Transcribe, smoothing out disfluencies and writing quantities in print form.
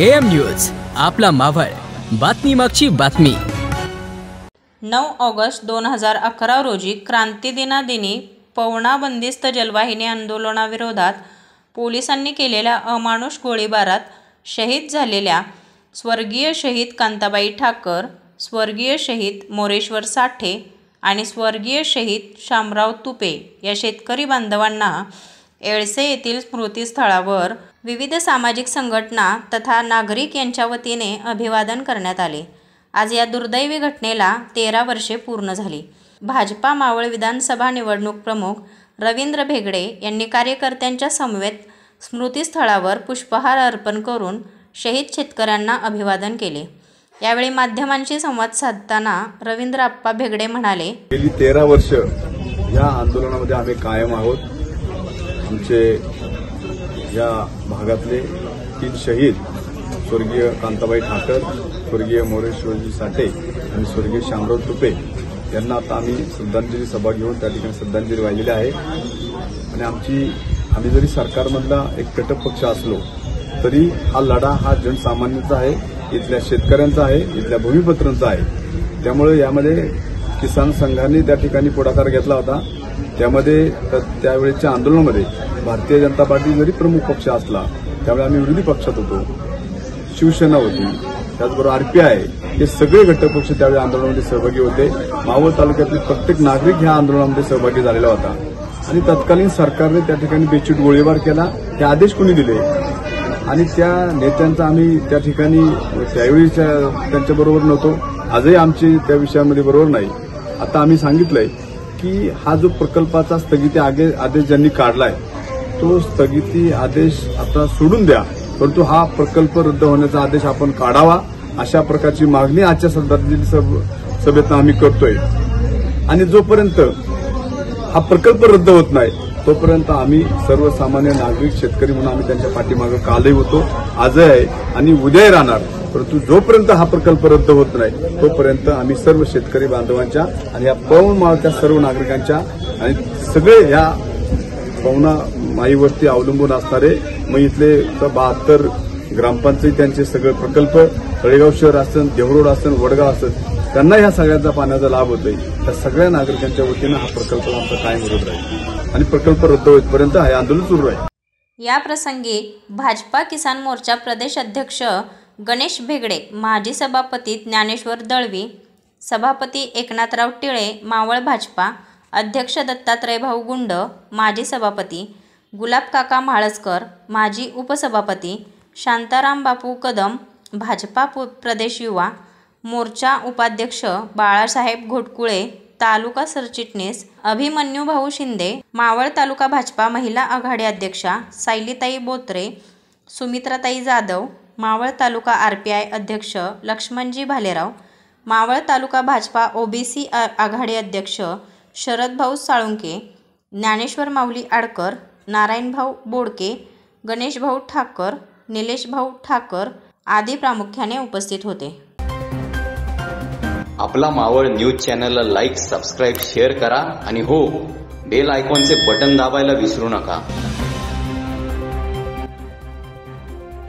AM news आपला मावळ बातमी मागची बातमी। 9 ऑगस्ट 2011 रोजी क्रांती दिनादिनी पवना बंदिस्त जलवाहिनी आंदोलनाविरोधात पोलिसांनी केलेल्या अमानुष गोळीबारात शहीद झालेल्या स्वर्गीय शहीद कांताबाई ठाकर, स्वर्गीय शहीद मोरेश्वर साठे आणि स्वर्गीय शहीद शामराव तुपे या शेतकरी बांधवांना येळसे येथील स्मृतीस्थळावर विविध सामाजिक संघटना तथा नागरिक यांच्या वतीने अभिवादन करण्यात आले। आज या दुर्दैवी घटनेला 13 वर्षे पूर्ण झाली। भाजपा मावळ विधानसभा निवडणूक प्रमुख रवींद्र भेगडे यांनी कार्यकर्त्यांच्या समवेत स्मृतीस्थळावर पुष्पहार अर्पण करून शहीद शेतकऱ्यांना अभिवादन केले। यावेळी माध्यमांशी संवाद साधताना रवींद्र आप्पा भेगडे म्हणाले, गेली 13 वर्ष या आंदोलनामध्ये आम्ही कायम आहोत। आमचे या भागातले 3 शहीद स्वर्गीय कांताबाई ठाकर, स्वर्गीय मोरेश्वरजी साठे आणि स्वर्गीय शामराव तुपे यांना आता आम्ही श्रद्धांजली सभा घेऊन त्या ठिकाणी श्रद्धांजली वाहिलेली आहे। आणि आम्ही जरी सरकारमधला एक कटक पक्ष असलो तरी हा लढा हा जनसामान्यांचा आहे, इथल्या शेतकऱ्यांचा आहे, इथल्या भूमिपुत्रांचा आहे। त्यामुळे यामध्ये किसान संघाने त्या ठिकाणी पुढाकार घेतला होता। त्यामध्ये त्यावेळेच्या आंदोलनामध्ये भारतीय जनता पार्टी जरी प्रमुख पक्ष असला त्यावेळी आम्ही विरोधी पक्षात होतो, शिवसेना होती, त्याचबरोबर आरपीआय हे सगळे घटक पक्ष त्यावेळी आंदोलनामध्ये सहभागी होते। मावळ तालुक्यातील प्रत्येक नागरिक ह्या आंदोलनामध्ये सहभागी झालेला होता आणि तत्कालीन सरकारने त्या ठिकाणी बेछूट गोळीबार केला। हे आदेश कोणी दिले आणि त्या नेत्यांचा आम्ही त्या ठिकाणी त्यावेळी त्यांच्याबरोबर नव्हतो, आजही आमची त्या विषयामध्ये बरोबर नाही। आता आम्ही सांगितलंय की हा जो प्रकल्पाचा स्थगिती आदेश ज्यांनी काढलाय तो स्थगिती आदेश आता सोडून द्या, परंतु हा प्रकल्प रद्द होण्याचा आदेश आपण काढावा अशा प्रकारची मागणी आजच्या श्रद्धांजली सभेत आम्ही करतोय। आणि जोपर्यंत हा प्रकल्प रद्द होत नाही तोपर्यंत आम्ही सर्वसामान्य नागरिक शेतकरी म्हणून आम्ही त्यांच्या पाठीमागे कालही होतो, आजही आहे आणि उद्याही राहणार। परंतु जोपर्यंत हा प्रकल्प रद्द होत नाही तोपर्यंत आम्ही सर्व शेतकरी बांधवांच्या आणि या पवन मावळच्या सर्व नागरिकांच्या आणि सगळे या पवना माईवरती अवलंबून असणारे मग इथले 72 ग्रामपंचायतींचे सगळे प्रकल्प, तळेगाव शहर असेल, देवरोड असेल, वडगाव असेल, त्यांना ह्या सगळ्यांचा पाण्याचा लाभ होतोय। त्या सगळ्या नागरिकांच्या वतीनं हा प्रकल्प आमचा कायम विरोध राहील आणि प्रकल्प रद्द होईपर्यंत हे आंदोलन सुरू राहील। या प्रसंगी भाजपा किसान मोर्चा प्रदेश अध्यक्ष गणेश भेगडे, माजी सभापती ज्ञानेश्वर दळवी, सभापती एकनाथराव टिळे मावळ भाजपा, अध्यक्ष दत्तात्रय भाऊ गुंड, माजी सभापती गुलाब काका म्हाळसकर, माजी उपसभापती शांताराम बापू कदम, भाजपा प्रदेश युवा मोर्चा उपाध्यक्ष बाळासाहेब घोटकुळे, तालुका सरचिटणीस अभिमन्यू भाऊ शिंदे, मावळ तालुका भाजपा महिला आघाडी अध्यक्षा सायलीताई बोत्रे, सुमित्राताई जाधव, मावळ तालुका आरपीआय अध्यक्ष लक्ष्मणजी भालेराव, मावळ तालुका भाजपा ओबीसी आघाडी अध्यक्ष शरदभाऊ साळुंके, ज्ञानेश्वर माऊली आडकर, नारायणभाऊ बोडके, गणेशभाऊ ठाकर, निलेशभाऊ ठाकर आदी प्रामुख्याने उपस्थित होते। आपला मावळ न्यूज चॅनलला लाईक, सबस्क्राईब, शेअर करा आणि हो, बेल आयकॉनचे बटन दाबायला विसरू नका।